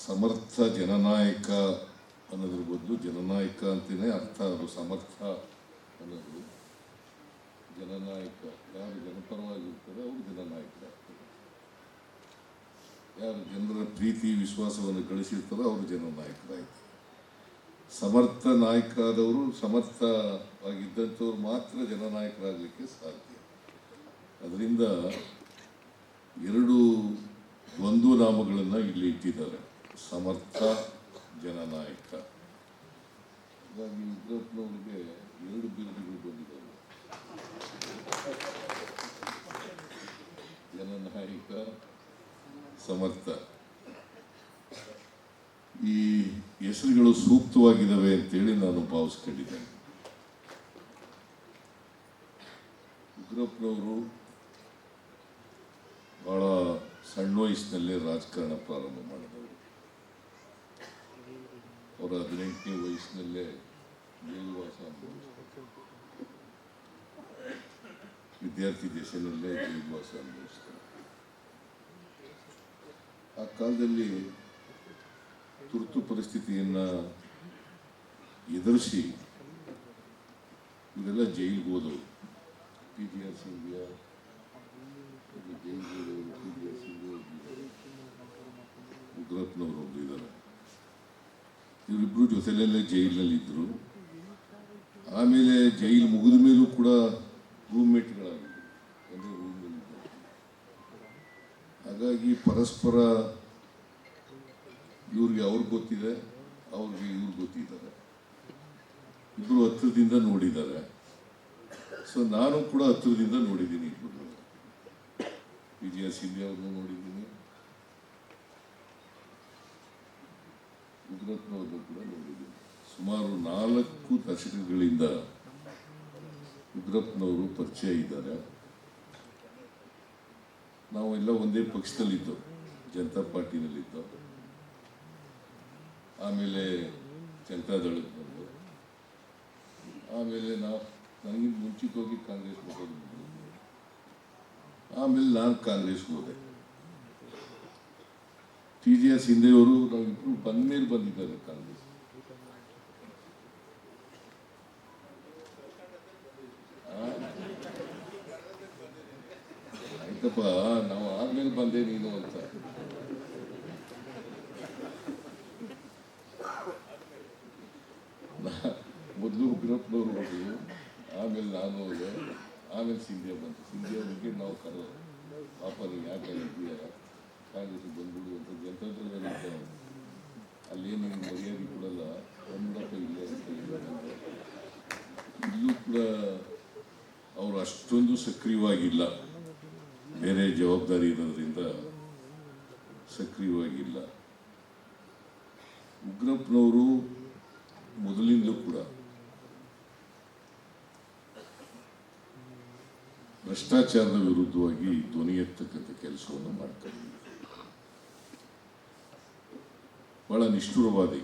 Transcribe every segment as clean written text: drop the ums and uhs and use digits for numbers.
ಸಮರ್ಥ ಜನನಾಯಕ ಅನ್ನೋದ್ರ ಬದಲು ಜನನಾಯಕ ಅಂತಲೇ ಅರ್ಥ. ಅದು ಸಮರ್ಥ ಅನ್ನೋದು ಜನನಾಯಕ. ಯಾರು ಜನಪರವಾಗಿರ್ತಾರೆ ಅವರು ಜನನಾಯಕರಾಗ್ತಾರೆ. ಯಾರು ಜನರ ಪ್ರೀತಿ ವಿಶ್ವಾಸವನ್ನು ಗಳಿಸಿರ್ತಾರೋ ಅವರು ಜನನಾಯಕರಾಗ್ತಾರೆ. ಸಮರ್ಥ ನಾಯಕರಾದವರು, ಸಮರ್ಥವಾಗಿದ್ದಂಥವ್ರು ಮಾತ್ರ ಜನನಾಯಕರಾಗಲಿಕ್ಕೆ ಸಾಧ್ಯ. ಅದರಿಂದ ಎರಡು ದ್ವಂದ್ವ ನಾಮಗಳನ್ನು ಇಲ್ಲಿ ಇಟ್ಟಿದ್ದಾರೆ, ಸಮರ್ಥ ಜನನಾಯಕ. ಹಾಗಾಗಿ ಉಗ್ರಪ್ಪನವ್ರಿಗೆ ಎರಡು ಬಿರುದುಗಳು ಬಂದಿದ್ದಾವೆ, ಜನನಾಯಕ, ಸಮರ್ಥ. ಈ ಹೆಸರುಗಳು ಸೂಕ್ತವಾಗಿದ್ದಾವೆ ಅಂತೇಳಿ ನಾನು ಭಾವಿಸ್ಕೊಂಡಿದ್ದೇನೆ. ಉಗ್ರಪ್ಪನವರು ಬಹಳ ಸಣ್ಣ ವಯಸ್ಸಿನಲ್ಲೇ ರಾಜಕಾರಣ ಪ್ರಾರಂಭ ಮಾಡಿದವರು. ಅವರ 18ನೇ ವಯಸ್ಸಿನಲ್ಲೇ ಜೈಲುವಾಸ ಅನುಭವಿಸಿದರು. ವಿದ್ಯಾರ್ಥಿ ದಶೆಯಲ್ಲೇ ಜೈಲುವಾಸ ಅನುಭವಿಸಿದರು. ಆ ಕಾಲದಲ್ಲಿ ತುರ್ತು ಪರಿಸ್ಥಿತಿಯನ್ನು ಎದುರಿಸಿ ಇವರೆಲ್ಲ ಜೈಲಿಗೆ ಹೋದವರು. PGR ಸಿಂಧಿಯಾ ಜೈಲಿಗೆ ಹೋದವರು, PGR ಸಿಂಧಿಯಾ, ಉಗ್ರಪ್ಪನವರು ಒಬ್ಬರು ಇದ್ದಾರೆ. ಇವರಿಬ್ಬರು ಜೊತೆಯಲ್ಲೇ ಜೈಲಿನಲ್ಲಿದ್ದರು. ಆಮೇಲೆ ಜೈಲು ಮುಗಿದ ಮೇಲೂ ಕೂಡ ರೂಮ್ಮೇಟ್ಗಳಾಗಿದ್ದರು, ಅಂದರೆ ರೂಮ್ನಲ್ಲಿದ್ದರು. ಹಾಗಾಗಿ ಪರಸ್ಪರ ಇವ್ರಿಗೆ ಅವ್ರಿಗೆ ಗೊತ್ತಿದೆ, ಅವ್ರಿಗೆ ಇವ್ರಿಗೆ ಗೊತ್ತಿದ್ದಾರೆ. ಇಬ್ಬರು ಹತ್ತಿರದಿಂದ ನೋಡಿದ್ದಾರೆ. ಸೊ ನಾನು ಕೂಡ ಹತ್ತಿರದಿಂದ ನೋಡಿದ್ದೀನಿ. ಇಬ್ಬರು PGR ಸಿಂಧಿಯಾ ಅವ್ರನ್ನೂ ನೋಡಿದ್ದೀನಿ, ಉಗ್ರಪ್ಪನವ್ರನ್ನೂ ಕೂಡ ನೋಡಿದ್ದೀನಿ. ಸುಮಾರು 4 ದಶಕಗಳಿಂದ ಉಗ್ರಪ್ಪನವರು ಪರಿಚಯ ಇದ್ದಾರೆ. ನಾವೆಲ್ಲ ಒಂದೇ ಪಕ್ಷದಲ್ಲಿದ್ದೋ, ಜನತಾ ಪಾರ್ಟಿನಲ್ಲಿದ್ದೋ. ಆಮೇಲೆ ಜನತಾದಳಕ್ಕೆ ಬಂದು, ಆಮೇಲೆ ನನಗಿಂತ ಮುಂಚಿತವಾಗಿ ಕಾಂಗ್ರೆಸ್ ಹೋಗೋದು. ಆಮೇಲೆ ನಾನು ಕಾಂಗ್ರೆಸ್ಗೆ ಹೋದೆ. PGR ಸಿಂಧಿಯವರು ನಾವಿಬ್ಬರು ಬಂದ ಮೇಲೆ ಬಂದಿದ್ದಾರೆ ಕಾಂಗ್ರೆಸ್. ಆಯ್ತಪ್ಪ, ನಾವು ಆದ್ಮೇಲೆ ಬಂದೆ ನೀನು ಅಂತ. ಮೊದಲು ಉಗ್ರಪ್ಪನವರು ಹೋದರು, ಆಮೇಲೆ ನಾನು ಹೋದೆ, ಆಮೇಲೆ ಸಿಂಧಿಯಾ ಬಂತು. ಸಿಂಧಿಯಾ ಬಗ್ಗೆ ನಾವು ಕರೆದು, ಪಾಪ ನೀವು ಯಾಕೆ ಇದೆಯಾ ಕಾಂಗ್ರೆಸ್ಗೆ ಬಂದ್ಬಿಡು ಅಂತ. ಜನತಾದಳ ಅಲ್ಲೇನು ಮರ್ಯಾದೆ ಕೊಡಲ್ಲ, ಒಂದಪ್ಪ ಇಲ್ಲೇ ಅಂತ. ಇಲ್ಲೂ ಕೂಡ ಅವರು ಅಷ್ಟೊಂದು ಸಕ್ರಿಯವಾಗಿಲ್ಲ, ಬೇರೆ ಜವಾಬ್ದಾರಿ ಇರೋದ್ರಿಂದ ಸಕ್ರಿಯವಾಗಿಲ್ಲ. ಉಗ್ರಪ್ಪನವರು ಮೊದಲಿಂದಲೂ ಕೂಡ ಭ್ರಷ್ಟಾಚಾರದ ವಿರುದ್ಧವಾಗಿ ಧ್ವನಿ ಎತ್ತಕ್ಕಂಥ ಕೆಲಸವನ್ನು ಮಾಡ್ತಾರೆ. ಬಹಳ ನಿಷ್ಠುರವಾದಿ,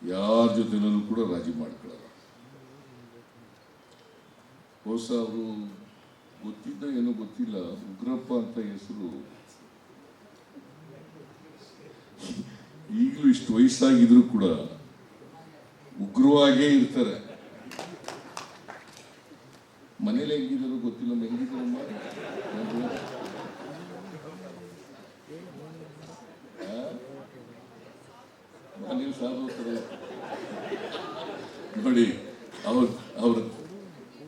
ಯಾರ ಜೊತೆನಲ್ಲೂ ಕೂಡ ರಾಜಿ ಮಾಡ್ಕೊಳ್ಳಲ್ಲ. ಬಹುಶಃ ಅವರು ಗೊತ್ತಿದ್ದ ಏನೋ ಗೊತ್ತಿಲ್ಲ, ಉಗ್ರಪ್ಪ ಅಂತ ಹೆಸರು ಈಗಲೂ ಇಷ್ಟು ವಯಸ್ಸಾಗಿದ್ರು ಕೂಡ ಉಗ್ರವಾಗೇ ಇರ್ತಾರೆ. ಮನೇಲಿ ಹೆಂಗಿದ್ರು ಗೊತ್ತಿಲ್ಲ, ಹೆಂಗಿದ್ರಮ್ಮ ಮನೇಲಿ ಸಾಧೋತಾರೆ ನೋಡಿ. ಅವ್ರ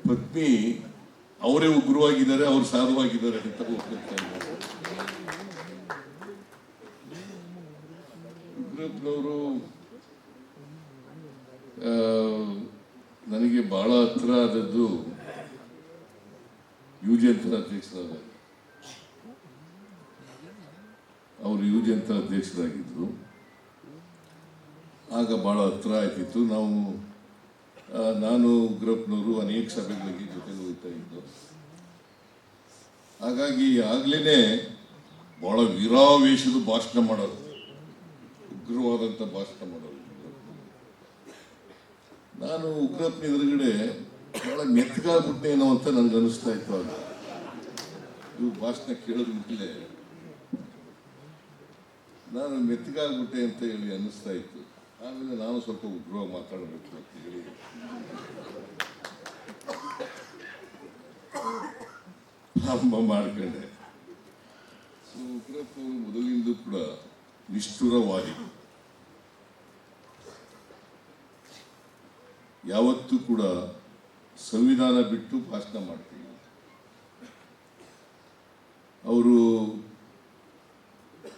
ಪತ್ನಿ ಅವರೇ ಉಗ್ರವಾಗಿದ್ದಾರೆ, ಅವ್ರು ಸಾಧುವಾಗಿದ್ದಾರೆ ಅಂತ ಹೋಗ್ತಾ ಇದ್ದಾರೆ. ಉಗ್ರಪ್ಪನವರು ನನಗೆ ಬಹಳ ಹತ್ರ ಆದದ್ದು ಯುವ ಜನತಾ ಅಧ್ಯಕ್ಷರಾದ. ಅವರು ಯುವ ಜನತಾ ಅಧ್ಯಕ್ಷರಾಗಿದ್ದರು. ಆಗ ಬಹಳ ಹತ್ರ ಆಯ್ತಿತ್ತು. ನಾನು ಉಗ್ರಪ್ಪನವರು ಅನೇಕ ಸಭೆಗಳಿಗೆ ಜೊತೆಗೆ ಹೋಗ್ತಾ ಇದ್ದು. ಹಾಗಾಗಿ ಆಗ್ಲೇ ಬಹಳ ವೀರಾವೇಶದ ಭಾಷಣ ಮಾಡೋರು, ಉಗ್ರವಾದಂಥ ಭಾಷಣ ಮಾಡೋರು. ನಾನು ಉಗ್ರಪ್ಪನ ಎದುರುಗಡೆ ಬಹಳ ಮೆತ್ತಗಾಗ್ಬಿಟ್ಟೇನೋ ಅಂತ ನನಗೆ ಅನಿಸ್ತಾ ಇತ್ತು. ಆಗ ಇವ್ರು ಭಾಷಣ ಕೇಳೋದ ಮೇಲೆ ನಾನು ಮೆತ್ತಗಾಗ್ಬಿಟ್ಟೆ ಅಂತ ಹೇಳಿ ಅನ್ನಿಸ್ತಾ ಇತ್ತು. ಆಮೇಲೆ ನಾನು ಸ್ವಲ್ಪ ಉಗ್ರವಾಗಿ ಮಾತಾಡಬೇಕು ಅಂತ ಹೇಳಿ ಪ್ರಾರಂಭ ಮಾಡ್ಕೊಂಡೆ. ಸೊ ಉಗ್ರಪ್ಪ ಅವರು ಮೊದಲಿಂದ ಕೂಡ ನಿಷ್ಠುರವಾದಿ, ಯಾವತ್ತೂ ಕೂಡ ಸಂವಿಧಾನ ಬಿಟ್ಟು ಭಾಷಣ ಮಾಡ್ತೀವಿ. ಅವರು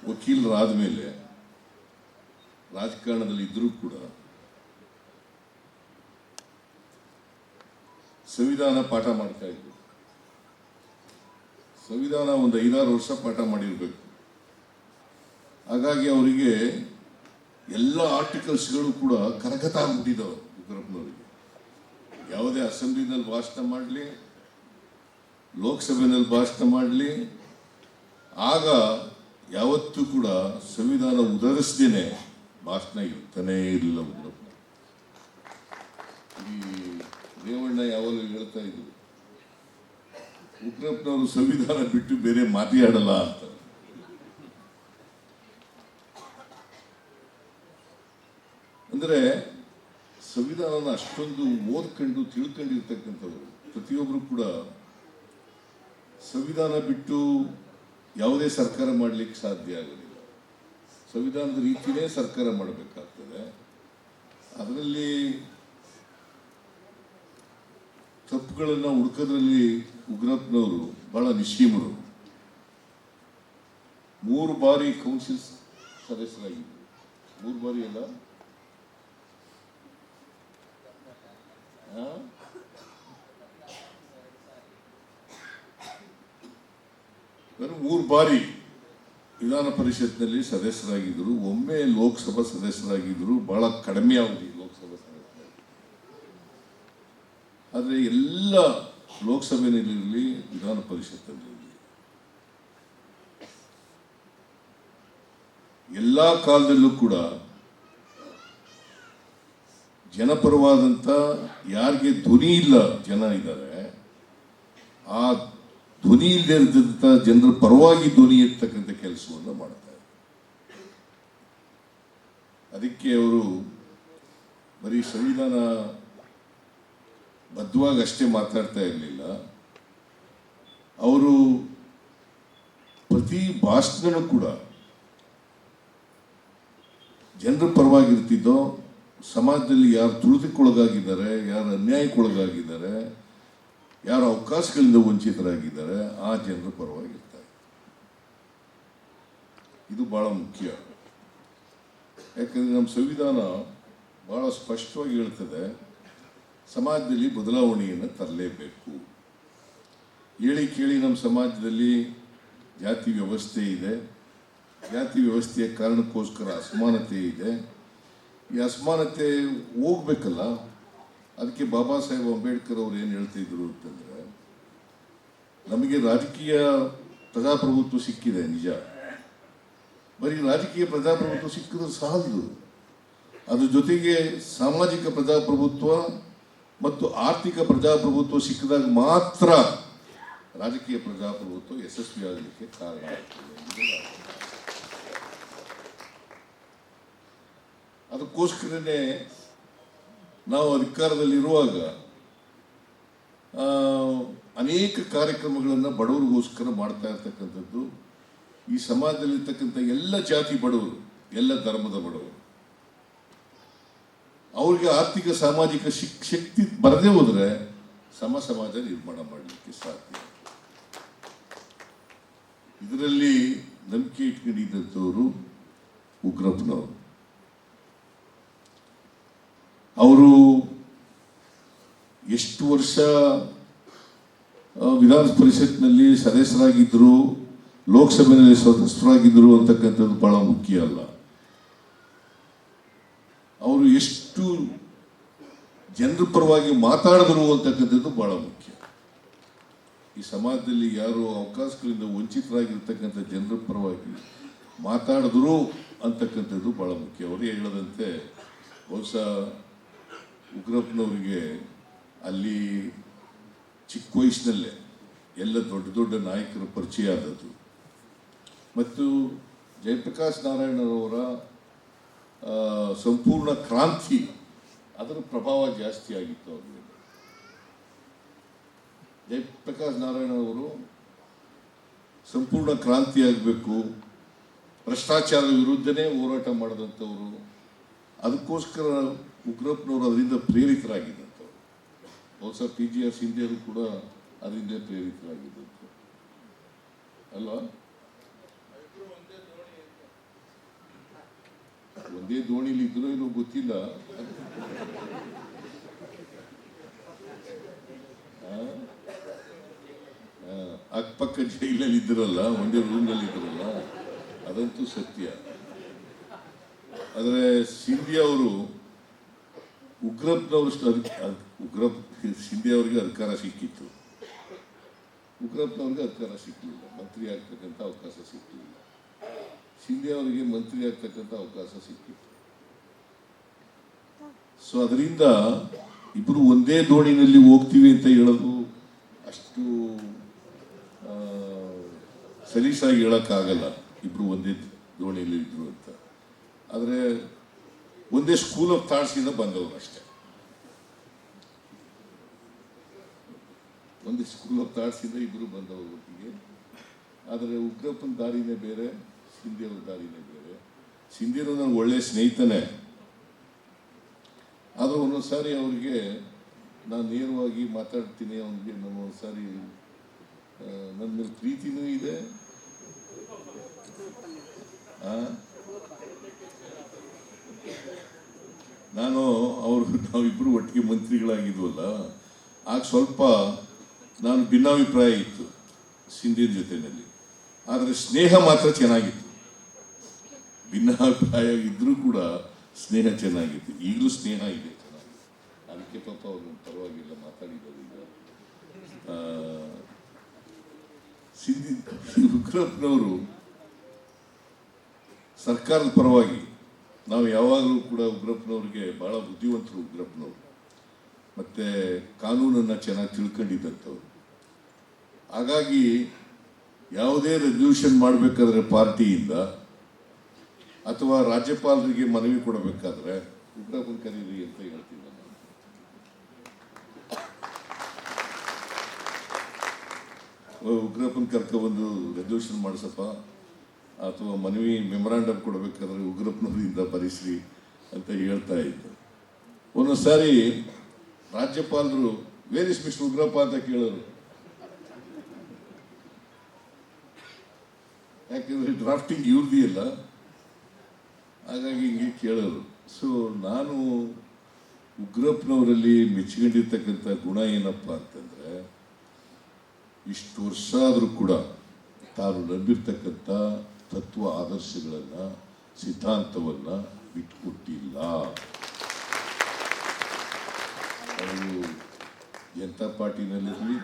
ವಕೀಲರಾದ ಮೇಲೆ ರಾಜಕಾರಣದಲ್ಲಿ ಇದ್ರೂ ಕೂಡ ಸಂವಿಧಾನ ಪಾಠ ಮಾಡ್ತಾ ಇದ್ರು. ಸಂವಿಧಾನ ಒಂದು 5-6 ವರ್ಷ ಪಾಠ ಮಾಡಿರ್ಬೇಕು. ಹಾಗಾಗಿ ಅವರಿಗೆ ಎಲ್ಲ ಆರ್ಟಿಕಲ್ಸ್ಗಳು ಕೂಡ ಕರಗತ ಆಗ್ಬಿಟ್ಟಿದ್ದಾವೆ. ಉಗ್ರಪ್ಪನವರಿಗೆ ಯಾವುದೇ ಅಸೆಂಬ್ಲಿನಲ್ಲಿ ಭಾಷಣ ಮಾಡಲಿ, ಲೋಕಸಭೆಯಲ್ಲಿ ಭಾಷಣ ಮಾಡಲಿ, ಆಗ ಯಾವತ್ತೂ ಕೂಡ ಸಂವಿಧಾನ ಉದರಿಸದೇನೆ ಭಾಷಣ ಇರ್ತಾನೇ ಇರಲಿಲ್ಲ ಉಗ್ರಪ್ಪ. ಈ ರೇವಣ್ಣ ಯಾವಾಗಲೂ ಹೇಳ್ತಾ ಇದ್ರು, ಉಗ್ರಪ್ಪನವರು ಸಂವಿಧಾನ ಬಿಟ್ಟು ಬೇರೆ ಮಾತಾಡಲ್ಲ ಅಂತ. ಅಂದ್ರೆ ಸಂವಿಧಾನನ ಅಷ್ಟೊಂದು ಓದ್ಕೊಂಡು ತಿಳ್ಕೊಂಡಿರ್ತಕ್ಕಂಥವ್ರು ಪ್ರತಿಯೊಬ್ಬರು ಕೂಡ ಸಂವಿಧಾನ ಬಿಟ್ಟು ಯಾವುದೇ ಸರ್ಕಾರ ಮಾಡಲಿಕ್ಕೆ ಸಾಧ್ಯ ಆಗೋದಿಲ್ಲ. ಸಂವಿಧಾನದ ರೀತಿಯೇ ಸರ್ಕಾರ ಮಾಡಬೇಕಾಗ್ತದೆ. ಅದರಲ್ಲಿ ತಪ್ಪುಗಳನ್ನು ಹುಡುಕೋದ್ರಲ್ಲಿ ಉಗ್ರಪ್ಪನವರು ಬಹಳ ನಿಶ್ಚೀಮರು. 3 ಬಾರಿ ಕೌನ್ಸಿಲ್ ಸದಸ್ಯರಾಗಿದ್ದರು. 3 ಬಾರಿ ಅಲ್ಲ, 3 ಬಾರಿ ವಿಧಾನ ಪರಿಷತ್ನಲ್ಲಿ ಸದಸ್ಯರಾಗಿದ್ದರು. ಒಮ್ಮೆ ಲೋಕಸಭಾ ಸದಸ್ಯರಾಗಿದ್ದರು, ಬಹಳ ಕಡಿಮೆ ಅವಧಿ ಲೋಕಸಭಾ ಸದಸ್ಯರಾಗಿದ್ದರು. ಆದರೆ ಎಲ್ಲ ಲೋಕಸಭೆಯಲ್ಲಿರಲಿ, ವಿಧಾನ ಪರಿಷತ್ತಲ್ಲಿರಲಿ, ಎಲ್ಲ ಕಾಲದಲ್ಲೂ ಕೂಡ ಜನಪರವಾದಂಥ, ಯಾರಿಗೆ ಧ್ವನಿ ಇಲ್ಲ ಜನ ಇದ್ದಾರೆ, ಆ ಧ್ವನಿ ಇಲ್ಲದೆ ಇರದಂಥ ಜನರ ಪರವಾಗಿ ಧ್ವನಿ ಇರ್ತಕ್ಕಂಥ ಕೆಲಸವನ್ನು ಮಾಡ್ತಾರೆ. ಅದಕ್ಕೆ ಅವರು ಬರೀ ಸಂವಿಧಾನ ಬದ್ಧವಾಗಿ ಅಷ್ಟೇ ಮಾತಾಡ್ತಾ ಇರಲಿಲ್ಲ. ಅವರು ಪ್ರತಿ ಭಾಷಣನೂ ಕೂಡ ಜನರ ಪರವಾಗಿರ್ತಿದ್ದೋ, ಸಮಾಜದಲ್ಲಿ ಯಾರು ತುಳಿತಕ್ಕೊಳಗಾಗಿದ್ದಾರೆ, ಯಾರು ಅನ್ಯಾಯಕ್ಕೊಳಗಾಗಿದ್ದಾರೆ, ಯಾರು ಅವಕಾಶಗಳಿಂದ ವಂಚಿತರಾಗಿದ್ದಾರೆ, ಆ ಜನರ ಪರವಾಗಿರ್ತಾರೆ. ಇದು ಬಹಳ ಮುಖ್ಯ. ಯಾಕಂದರೆ ನಮ್ಮ ಸಂವಿಧಾನ ಬಹಳ ಸ್ಪಷ್ಟವಾಗಿ ಹೇಳ್ತದೆ, ಸಮಾಜದಲ್ಲಿ ಬದಲಾವಣೆಯನ್ನು ತರಲೇಬೇಕು. ಹೇಳಿ ಕೇಳಿ ನಮ್ಮ ಸಮಾಜದಲ್ಲಿ ಜಾತಿ ವ್ಯವಸ್ಥೆ ಇದೆ. ಜಾತಿ ವ್ಯವಸ್ಥೆಯ ಕಾರಣಕ್ಕೋಸ್ಕರ ಅಸಮಾನತೆ ಇದೆ. ಈ ಅಸಮಾನತೆ ಹೋಗ್ಬೇಕಲ್ಲ. ಅದಕ್ಕೆ ಬಾಬಾ ಸಾಹೇಬ್ ಅಂಬೇಡ್ಕರ್ ಅವರು ಏನು ಹೇಳ್ತಿದ್ರು ಅಂತಂದರೆ, ನಮಗೆ ರಾಜಕೀಯ ಪ್ರಜಾಪ್ರಭುತ್ವ ಸಿಕ್ಕಿದೆ ನಿಜ, ಬರೀ ರಾಜಕೀಯ ಪ್ರಜಾಪ್ರಭುತ್ವ ಸಿಕ್ಕಿದ್ರೆ ಸಾಲದು. ಅದ್ರ ಜೊತೆಗೆ ಸಾಮಾಜಿಕ ಪ್ರಜಾಪ್ರಭುತ್ವ ಮತ್ತು ಆರ್ಥಿಕ ಪ್ರಜಾಪ್ರಭುತ್ವ ಸಿಕ್ಕಿದಾಗ ಮಾತ್ರ ರಾಜಕೀಯ ಪ್ರಜಾಪ್ರಭುತ್ವ ಯಶಸ್ವಿಯಾಗಲಿಕ್ಕೆ ಕಾರಣ ಆಗ್ತದೆ. ಅದಕ್ಕೋಸ್ಕರನೇ ನಾವು ಅಧಿಕಾರದಲ್ಲಿರುವಾಗ ಅನೇಕ ಕಾರ್ಯಕ್ರಮಗಳನ್ನು ಬಡವರಿಗೋಸ್ಕರ ಮಾಡ್ತಾ ಇರ್ತಕ್ಕಂಥದ್ದು. ಈ ಸಮಾಜದಲ್ಲಿರ್ತಕ್ಕಂಥ ಎಲ್ಲ ಜಾತಿ ಬಡವರು, ಎಲ್ಲ ಧರ್ಮದ ಬಡವರು, ಅವ್ರಿಗೆ ಆರ್ಥಿಕ ಸಾಮಾಜಿಕ ಶಕ್ತಿ ಬರದೇ ಹೋದರೆ ಸಮಾಜ ನಿರ್ಮಾಣ ಮಾಡಲಿಕ್ಕೆ ಸಾಧ್ಯ. ಇದರಲ್ಲಿ ನಂಬಿಕೆ ಇಟ್ಕೊಂಡಿದ್ದಂಥವರು ಉಗ್ರಪ್ಪನವರು. ಅವರು ಎಷ್ಟು ವರ್ಷ ವಿಧಾನ ಪರಿಷತ್ನಲ್ಲಿ ಸದಸ್ಯರಾಗಿದ್ದರು, ಲೋಕಸಭೆಯಲ್ಲಿ ಸದಸ್ಯರಾಗಿದ್ದರು ಅಂತಕ್ಕಂಥದ್ದು ಬಹಳ ಮುಖ್ಯ ಅಲ್ಲ. ಅವರು ಎಷ್ಟು ಜನರ ಪರವಾಗಿ ಮಾತಾಡಿದ್ರು ಅಂತಕ್ಕಂಥದ್ದು ಬಹಳ ಮುಖ್ಯ. ಈ ಸಮಾಜದಲ್ಲಿ ಯಾರು ಅವಕಾಶಗಳಿಂದ ವಂಚಿತರಾಗಿರ್ತಕ್ಕಂಥ ಜನರ ಪರವಾಗಿ ಮಾತಾಡಿದ್ರು ಅಂತಕ್ಕಂಥದ್ದು ಬಹಳ ಮುಖ್ಯ. ಅವರೇ ಹೇಳದಂತೆ ಬಹುಶಃ ಉಗ್ರಪ್ಪನವರಿಗೆ ಅಲ್ಲಿ ಚಿಕ್ಕ ವಯಸ್ಸಿನಲ್ಲೇ ಎಲ್ಲ ದೊಡ್ಡ ದೊಡ್ಡ ನಾಯಕರ ಪರಿಚಯ ಆದದ್ದು. ಮತ್ತು ಜಯಪ್ರಕಾಶ್ ನಾರಾಯಣರವರ ಸಂಪೂರ್ಣ ಕ್ರಾಂತಿ ಅದರ ಪ್ರಭಾವ ಜಾಸ್ತಿ ಆಗಿತ್ತು ಅವ್ರ ಮೇಲೆ. ಜಯಪ್ರಕಾಶ್ ನಾರಾಯಣವರು ಸಂಪೂರ್ಣ ಕ್ರಾಂತಿ ಆಗಬೇಕು, ಭ್ರಷ್ಟಾಚಾರದ ವಿರುದ್ಧನೇ ಹೋರಾಟ ಮಾಡಿದಂಥವರು. ಅದಕ್ಕೋಸ್ಕರ ಉಗ್ರಪ್ಪನವರು ಅದರಿಂದ ಪ್ರೇರಿತರಾಗಿದ್ದಂಥವ್ರು. ಬಹುಶಃ PGR ಸಿಂಧಿಯರು ಕೂಡ ಅದರಿಂದ ಪ್ರೇರಿತರಾಗಿದ್ದಂಥವ್ರು ಅಲ್ವಾ? ಒಂದೇ ದೋಣಿಲಿ ಇದ್ರೂ ಏನೋ ಗೊತ್ತಿಲ್ಲ. ಅಕ್ಕಪಕ್ಕ ಜೈಲಲ್ಲಿ ಇದ್ರಲ್ಲ, ಒಂದೇ ರೂಮ್ನಲ್ಲಿ ಇದ್ರಲ್ಲ, ಅದಂತೂ ಸತ್ಯ. ಆದರೆ ಸಿಂಧಿಯಾ ಅವರು ಸಿಂಧಿಯಾ ಅವರಿಗೆ ಅಧಿಕಾರ ಸಿಕ್ಕಿತ್ತು, ಉಗ್ರಪ್ಪನವ್ರಿಗೆ ಅಧಿಕಾರ ಸಿಕ್ಕಲಿಲ್ಲ. ಮಂತ್ರಿ ಆಗ್ತಕ್ಕಂಥ ಅವಕಾಶ ಸಿಕ್ಕಲಿಲ್ಲ. ಸಿಂಧಿಯಾ ಅವರಿಗೆ ಮಂತ್ರಿ ಆಗ್ತಕ್ಕಂಥ ಅವಕಾಶ ಸಿಕ್ಕಿತ್ತು. ಸೊ ಅದರಿಂದ ಇಬ್ಬರು ಒಂದೇ ದೋಣಿನಲ್ಲಿ ಹೋಗ್ತೀವಿ ಅಂತ ಹೇಳೋದು ಅಷ್ಟು ಸಲೀಸಾಗಿ ಹೇಳೋಕ್ಕಾಗಲ್ಲ. ಇಬ್ರು ಒಂದೇ ದೋಣಿಯಲ್ಲಿ ಇದ್ರು ಅಂತ. ಆದರೆ ಒಂದೇ ಸ್ಕೂಲ್ ಆಫ್ ಥಾಟ್ಸಿಂದ ಬಂದವರು ಅಷ್ಟೇ. ಒಂದೇ ಸ್ಕೂಲ್ ಆಫ್ ಥಾಟ್ಸಿಂದ ಇಬ್ಬರು ಬಂದವರು ಒಟ್ಟಿಗೆ. ಆದರೆ ಉಗ್ರಪ್ಪನ ದಾರಿನೇ ಬೇರೆ, ಸಿಂಧಿಯವ್ರ ದಾರಿನೇ ಬೇರೆ. ಸಿಂಧಿಯವರು ನನಗೆ ಒಳ್ಳೆಯ ಸ್ನೇಹಿತನೇ. ಆದರೂ ಒಂದೊಂದು ಸಾರಿ ಅವ್ರಿಗೆ ನಾನು ನೇರವಾಗಿ ಮಾತಾಡ್ತೀನಿ. ಅವನಿಗೆ ನಾನು ಒಂದು ಸಾರಿ ನನ್ನ ಮೇಲೆ ಪ್ರೀತಿನೂ ಇದೆ. ನಾವಿಬ್ಬರು ಒಟ್ಟಿಗೆ ಮಂತ್ರಿಗಳಾಗಿದ್ವಲ್ಲ, ಆಗ ಸ್ವಲ್ಪ ನಾನು ಭಿನ್ನಾಭಿಪ್ರಾಯ ಇತ್ತು ಸಿಂಧಿಯರ ಜೊತೆಯಲ್ಲಿ. ಆದರೆ ಸ್ನೇಹ ಮಾತ್ರ ಚೆನ್ನಾಗಿತ್ತು. ಭಿನ್ನಾಭಿಪ್ರಾಯ ಇದ್ರೂ ಕೂಡ ಸ್ನೇಹ ಚೆನ್ನಾಗಿತ್ತು. ಈಗಲೂ ಸ್ನೇಹ ಇದೆ ಚೆನ್ನಾಗಿ. ಅದಕ್ಕೆ ಪಾಪ ಅವರು ಪರವಾಗಿಲ್ಲ ಮಾತಾಡಿದ್ದಾರೆ. ಈಗ ಉಗ್ರಪ್ಪನವರು ಸರ್ಕಾರದ ಪರವಾಗಿ ನಾವು ಯಾವಾಗಲೂ ಕೂಡ ಉಗ್ರಪ್ಪನವ್ರಿಗೆ ಬಹಳ ಬುದ್ಧಿವಂತರು. ಉಗ್ರಪ್ಪನವರು ಮತ್ತೆ ಕಾನೂನನ್ನು ಚೆನ್ನಾಗಿ ತಿಳ್ಕೊಂಡಿದ್ದಂಥವ್ರು. ಹಾಗಾಗಿ ಯಾವುದೇ ರೆಸಲ್ಯೂಷನ್ ಮಾಡಬೇಕಾದ್ರೆ ಪಾರ್ಟಿಯಿಂದ ಅಥವಾ ರಾಜ್ಯಪಾಲರಿಗೆ ಮನವಿ ಕೊಡಬೇಕಾದ್ರೆ ಉಗ್ರಪ್ಪನ ಕರೀರಿ ಅಂತ ಹೇಳ್ತೀನಿ ನಾನು. ಉಗ್ರಪ್ಪನ ಕರ್ಕೊಬಂದು ರೆಸಲ್ಯೂಷನ್ ಮಾಡಿಸಪ್ಪ ಅಥವಾ ಮನವಿ ಮೆಮೊರಾಂಡಮ್ ಕೊಡಬೇಕಾದ್ರೆ ಉಗ್ರಪ್ಪನವರಿಂದ ಬರೆಸ್ರಿ ಅಂತ ಹೇಳ್ತಾ ಇದ್ದೆ. ಒಂದೊಂದು ಸಾರಿ ರಾಜ್ಯಪಾಲರು ವೇರ್ ಇಸ್ ಮಿಸ್ಟರ್ ಉಗ್ರಪ್ಪ ಅಂತ ಕೇಳೋರು. ಯಾಕೆಂದರೆ ಡ್ರಾಫ್ಟಿಂಗ್ ಇವ್ರದ್ದು ಇಲ್ಲ, ಹಾಗಾಗಿ ಹಿಂಗೆ ಕೇಳೋರು. ಸೊ ನಾನು ಉಗ್ರಪ್ಪನವರಲ್ಲಿ ಮೆಚ್ಚಿಕೊಂಡಿರ್ತಕ್ಕಂಥ ಗುಣ ಏನಪ್ಪ ಅಂತಂದರೆ, ಇಷ್ಟು ವರ್ಷ ಆದರೂ ಕೂಡ ತಾನು ನಂಬಿರ್ತಕ್ಕಂಥ ತತ್ವ ಆದರ್ಶಗಳನ್ನು, ಸಿದ್ಧಾಂತವನ್ನು ಬಿಟ್ಟುಕೊಟ್ಟಿಲ್ಲ. ಅವರು ಜನತಾ ಪಾರ್ಟಿನಲ್ಲಿರಲಿ,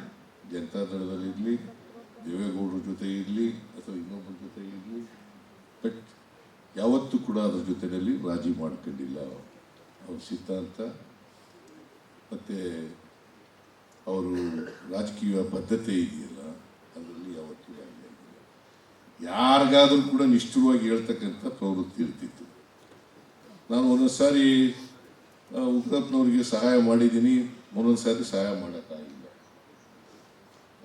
ಜನತಾ ದಳದಲ್ಲಿರಲಿ, ದೇವೇಗೌಡರ ಜೊತೆ ಇರಲಿ ಅಥವಾ ಇನ್ನೊಬ್ಬರ ಜೊತೆ ಇರಲಿ, ಬಟ್ ಯಾವತ್ತೂ ಕೂಡ ಅದರ ಜೊತೆಯಲ್ಲಿ ರಾಜಿ ಮಾಡ್ಕೊಂಡಿಲ್ಲ. ಅವ್ರ ಸಿದ್ಧಾಂತ ಮತ್ತು ಅವರು ರಾಜಕೀಯ ಬದ್ಧತೆ ಇದೆಯಲ್ಲ, ಅದರಲ್ಲಿ ಯಾವತ್ತೂ ರಾಜಿ ಆಗಿಲ್ಲ. ಯಾರಿಗಾದರೂ ಕೂಡ ನಿಷ್ಠುರವಾಗಿ ಹೇಳ್ತಕ್ಕಂಥ ಪ್ರವೃತ್ತಿ ಇರ್ತಿತ್ತು. ನಾನು ಒಂದೊಂದು ಸಾರಿ ಉಗ್ರಪ್ಪನವ್ರಿಗೆ ಸಹಾಯ ಮಾಡಿದ್ದೀನಿ, ಒಂದೊಂದು ಸಾರಿ ಸಹಾಯ ಮಾಡೋಕ್ಕಾಗಿಲ್ಲ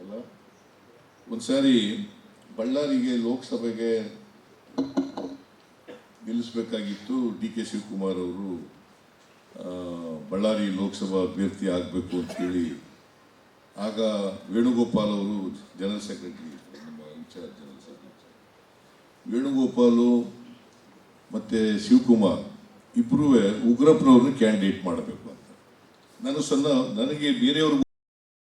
ಅಲ್ಲ. ಒಂದು ಸಾರಿ ಬಳ್ಳಾರಿಗೆ ಲೋಕಸಭೆಗೆ ನಿಲ್ಲಿಸಬೇಕಾಗಿತ್ತು. DK ಶಿವಕುಮಾರ್ ಅವರು ಬಳ್ಳಾರಿ ಲೋಕಸಭಾ ಅಭ್ಯರ್ಥಿ ಆಗಬೇಕು ಅಂತೇಳಿ, ಆಗ ವೇಣುಗೋಪಾಲ್ ಅವರು ಜನರಲ್ ಸೆಕ್ರೆಟರಿ, ನಮ್ಮ ಇನ್ಚಾರ್ಜ್ ಜನರಲ್ ಸೆಕ್ರೆಟರಿ ವೇಣುಗೋಪಾಲು ಮತ್ತು ಶಿವಕುಮಾರ್ ಇಬ್ಬರೂ ಉಗ್ರಪ್ಪನವ್ರನ್ನ ಕ್ಯಾಂಡಿಡೇಟ್ ಮಾಡಬೇಕು ಅಂತ. ನನಗೆ ಬೇರೆಯವ್ರಿಗೆ